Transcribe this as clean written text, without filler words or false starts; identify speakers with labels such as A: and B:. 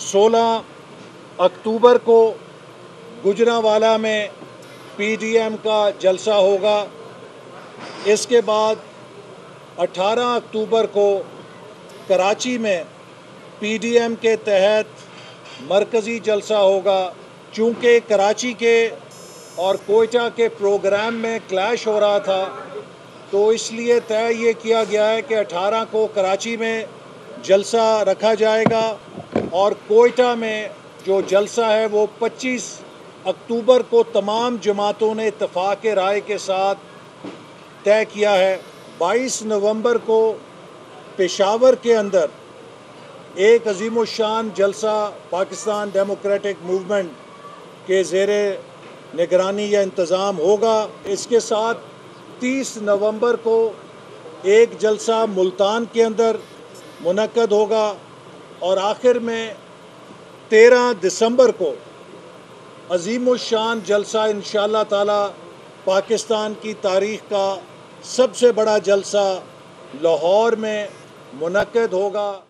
A: 16 अक्टूबर को गुजरांवाला में पीडीएम का जलसा होगा। इसके बाद 18 अक्टूबर को कराची में पीडीएम के तहत मरकज़ी जलसा होगा। चूँकि कराची के और कोयटा के प्रोग्राम में क्लैश हो रहा था, तो इसलिए तय ये किया गया है कि 18 को कराची में जलसा रखा जाएगा और कोयटा में जो जलसा है वो 25 अक्टूबर को तमाम जमातों ने इत्तेफाक राय के साथ तय किया है। 22 नवंबर को पेशावर के अंदर एक अजीमुशान जलसा पाकिस्तान डेमोक्रेटिक मूवमेंट के ज़ेरे निगरानी या इंतज़ाम होगा। इसके साथ 30 नवंबर को एक जलसा मुल्तान के अंदर मुनक्कद होगा और आखिर में 13 दिसंबर को अजीमुशान जलसा इंशाअल्लाह ताला पाकिस्तान की तारीख़ का सबसे बड़ा जलसा लाहौर में मुनक्कद होगा।